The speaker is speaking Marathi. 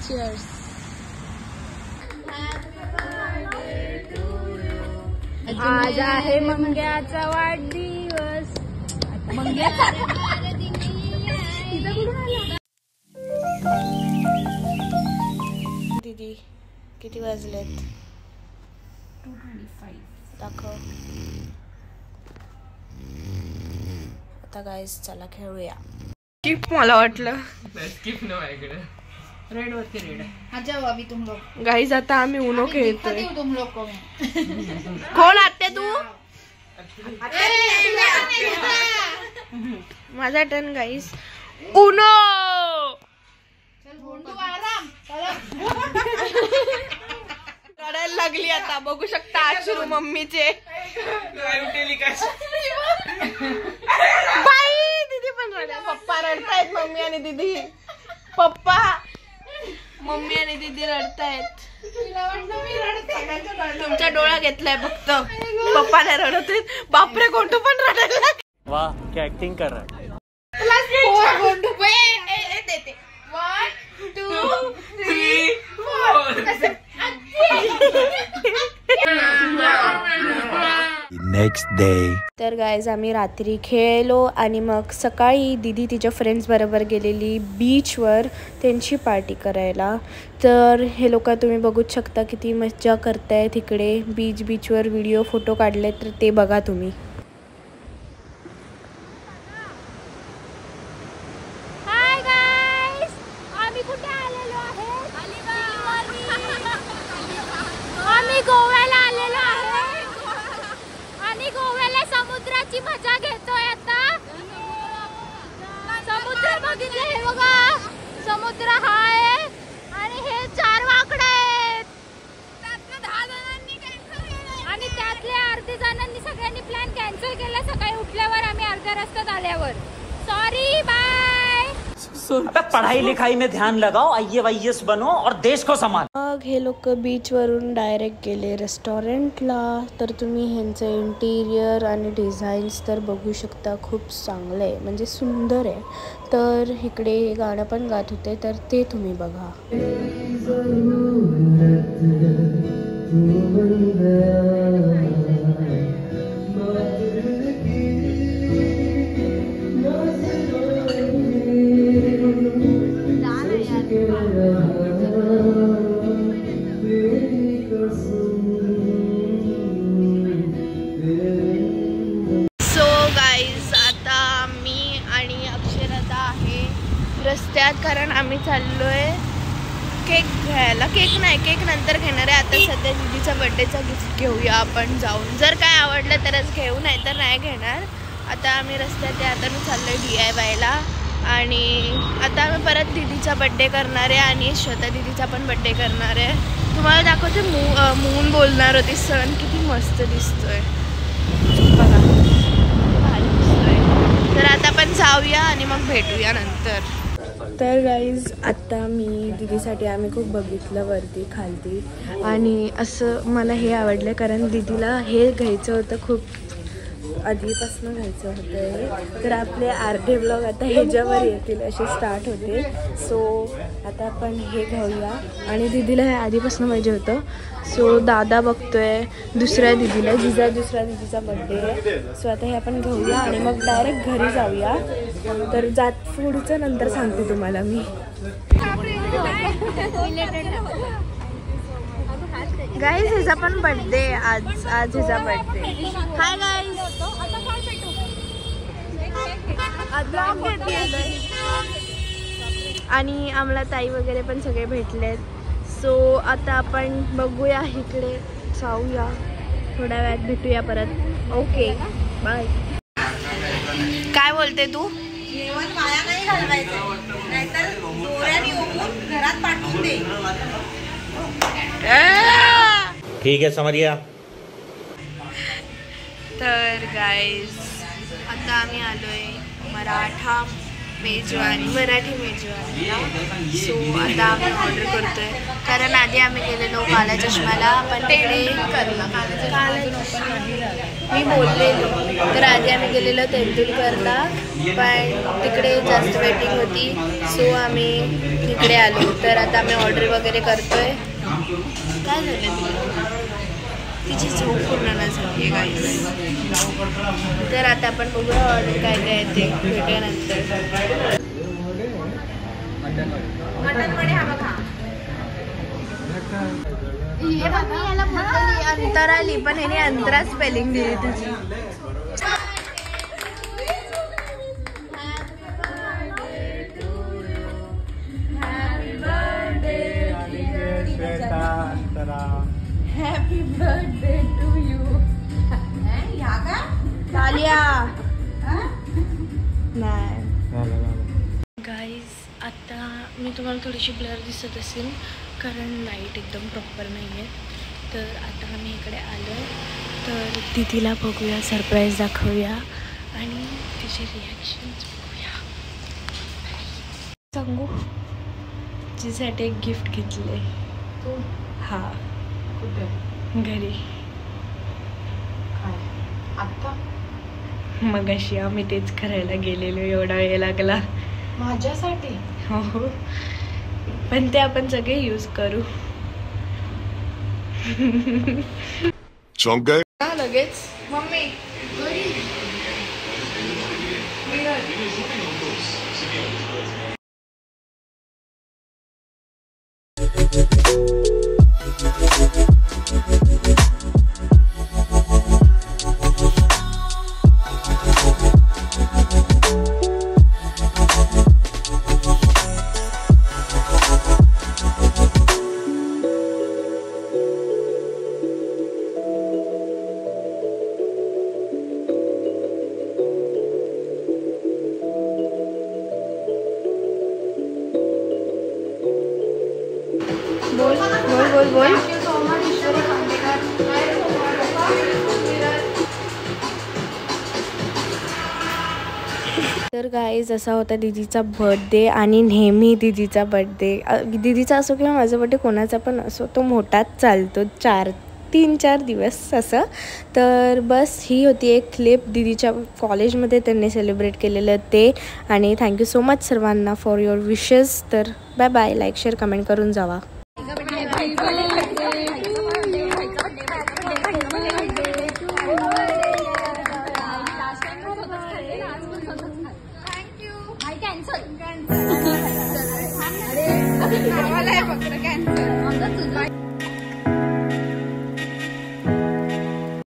Cheers. आज आहे मंग्याचा वाढदिवस. मंग्याचा दीदी किती वाजलेत? 2:25. दाखव आता गाईस, चला खेळूया. स्किप मला वाटलं स्किप ना माझ्याकडे. रेड वरती रेड. अच्छा अभी तुम लोग गाईस, आता आम्ही उनो खेळतोय. तुम लोग कोण आते तू? माझा टर्न गाईस. उनो. रडायला लागली आता, बघू शकता अश्रू मम्मीचे. बाई दीदी पण रडाय. पप्पा रडतायत, मम्मी आणि दीदी. पप्पा, मम्मी आणि दीदी रडतायत. तुमचा डोळा घेतलाय फक्त. पप्पा नाही रडत आहेत. बापरे, गोंटू पण रडायला. वाह, क्या एक्टिंग कर रहा है. देते 1 2 3 4. Next day. तर गाईज, आम्ही रात्री खेळलो आणि मग सकाळी दीदी तिच्या फ्रेंड्स बरोबर गेलेली बीचवर त्यांची पार्टी करायला. तर हे लोक तुम्ही बघूच शकता किती मज्जा करतायत इकडे बीचवर. व्हिडिओ फोटो काढले तर ते बघा तुम्ही. हाय गाईज, आम्ही कुठे आलेलो आहे? आम्ही गोव्याला आलेलो आहे आणि गोव्याला समुद्राची मजा घेतोय आता. समुद्र बघितलं हे बघा. समुद्र हा आहे आणि हे 4 वाकडे आहेत. त्यातल्या 10 जणांनी कॅन्सल केलं आणि त्यातल्या अर्ध्या जणांनी सगळ्यांनी प्लॅन कॅन्सल केला. सकाळी उठल्यावर आम्ही अर्ध्या रस्त्यात आल्यावर. Sorry, bye. पढ़ाई लिखाई में ध्यान लगाओ, IAS बनो और देश को संभाल. मग हे लोक बीचवरून डायरेक्ट गेले रेस्टॉरंटला. तर तुम्ही ह्यांचं इंटिरियर आणि डिझाईन्स तर बघू शकता. खूप चांगलं आहे, म्हणजे सुंदर आहे. तर इकडे गाणं पण गात होते, तर ते तुम्ही बघा. रस्त्यात, कारण आम्ही चाललोय केक घ्यायला. केक नाही, केक नंतर घेणार आहे. आता सध्या दीदीचा बर्थडेचा गिफ्ट घेऊया आपण जाऊन. जर काय आवडलं तरच घेऊ, नाही तर नाही घेणार. आता आम्ही रस्त्यात आहे. आता मी चाललोय DIYला आणि आता आम्ही परत दीदीचा बर्थडे करणार आहे आणि श्वेता दीदीचा पण बर्थडे करणार आहे. तुम्हाला दाखवते. मून बोलणार होती. सन किती मस्त दिसतोय बघा, भारी दिसतोय. तर आता आपण जाऊया आणि मग भेटूया नंतर. तर गाईज, आता मी दीदीसाठी आम्ही खूप बघितलं वरती खालती आणि असं मला हे आवडलं, कारण दीदीला हे घ्यायचं होतं, खूप आधीपासून घ्यायचं होतं. तर आपले अर्धे ब्लॉग आता ह्याच्यावर येतील असे स्टार्ट होते. सो आता आपण हे घेऊया आणि दीदीला हे आधीपासून पाहिजे होतं. सो दादा बघतोय दुसऱ्या दीदीला, दुसऱ्या दीदीचा बर्थडे आहे. सो आता हे आपण घेऊया आणि मग डायरेक्ट घरी जाऊया. तर पुढचं नंतर सांगते तुम्हाला मी. गाईज, ह्याचा पण बर्थडे आज ह्याचा बर्थडे. Hi guys. आणि आम्हाला ताई वगैरे पण सगळे भेटलेत. सो आता आपण बघूया, इकडे जाऊया, थोड्या वेळात भेटूया परत. Okay, bye. काय बोलते तू? जेवण वाया नाही घालवायचं, नाहीतर दोऱ्याने ओवून घरात पाठवून दे. ठीक है, समझ गया. तर गाईज, आता आम्ही आलोय मराठा मेजवानी, मराठी मेजवानी. सो आता आम्ही ऑर्डर करतोय, कारण आधी आम्ही गेलेलो काला चष्माला, पण तिकडे मी बोललेलो तर आधी आम्ही गेलेलो तेंडुलकरला, पण तिकडे जास्त वेटिंग होती. सो आम्ही तिकडे आलो. तर आता आम्ही ऑर्डर वगैरे करतोय. काय झालं तिची झोप पूर्ण न झाली आहे गाईस. तर आता आपण बघूया ऑर्डर काय काय येते, भेटूया नंतर. मटन वडे हा बघा. अंतर आली, पण ह्याने अंतरा स्पेलिंग दिली तुझी. Happy birthday to you. ह्या का तालिया नाही गाईज. आता मी तुम्हाला थोडीशी ब्लर दिसत असेल, कारण लाईट एकदम प्रॉपर नाही आहे. तर आता आम्ही इकडे आलो, तर दीदीला बघूया, सरप्राईज दाखवूया आणि तिचे रिॲक्शन्स बघूया. सांगू, तिच्यासाठी एक गिफ्ट घेतलं आहे. हा, कुठे घरी. आत्ता मगाशी आम्ही तेच करायला गेलेलो, एवढा वेळ लागला माझ्यासाठी. हो, पण ते आपण सगळे यूज करू. चौंक गए लगेच मम्मी बोल बोल बोल बोल. तर गाईज असा होता दीदीचा बर्थडे. आणि नेहमी दीदीचा बर्थडे, दीदीचा असो किंवा माझा बर्थडे कोणाचा पण असो, तो मोठाच चालतो, 3-4 दिवस असं. तर बस ही होती एक क्लिप दीदीच्या कॉलेजमध्ये त्यांनी सेलिब्रेट केलेलं ते. आणि थँक्यू सो मच सर्वांना फॉर युअर विशेस. तर bye bye. Like share comment करून जावा.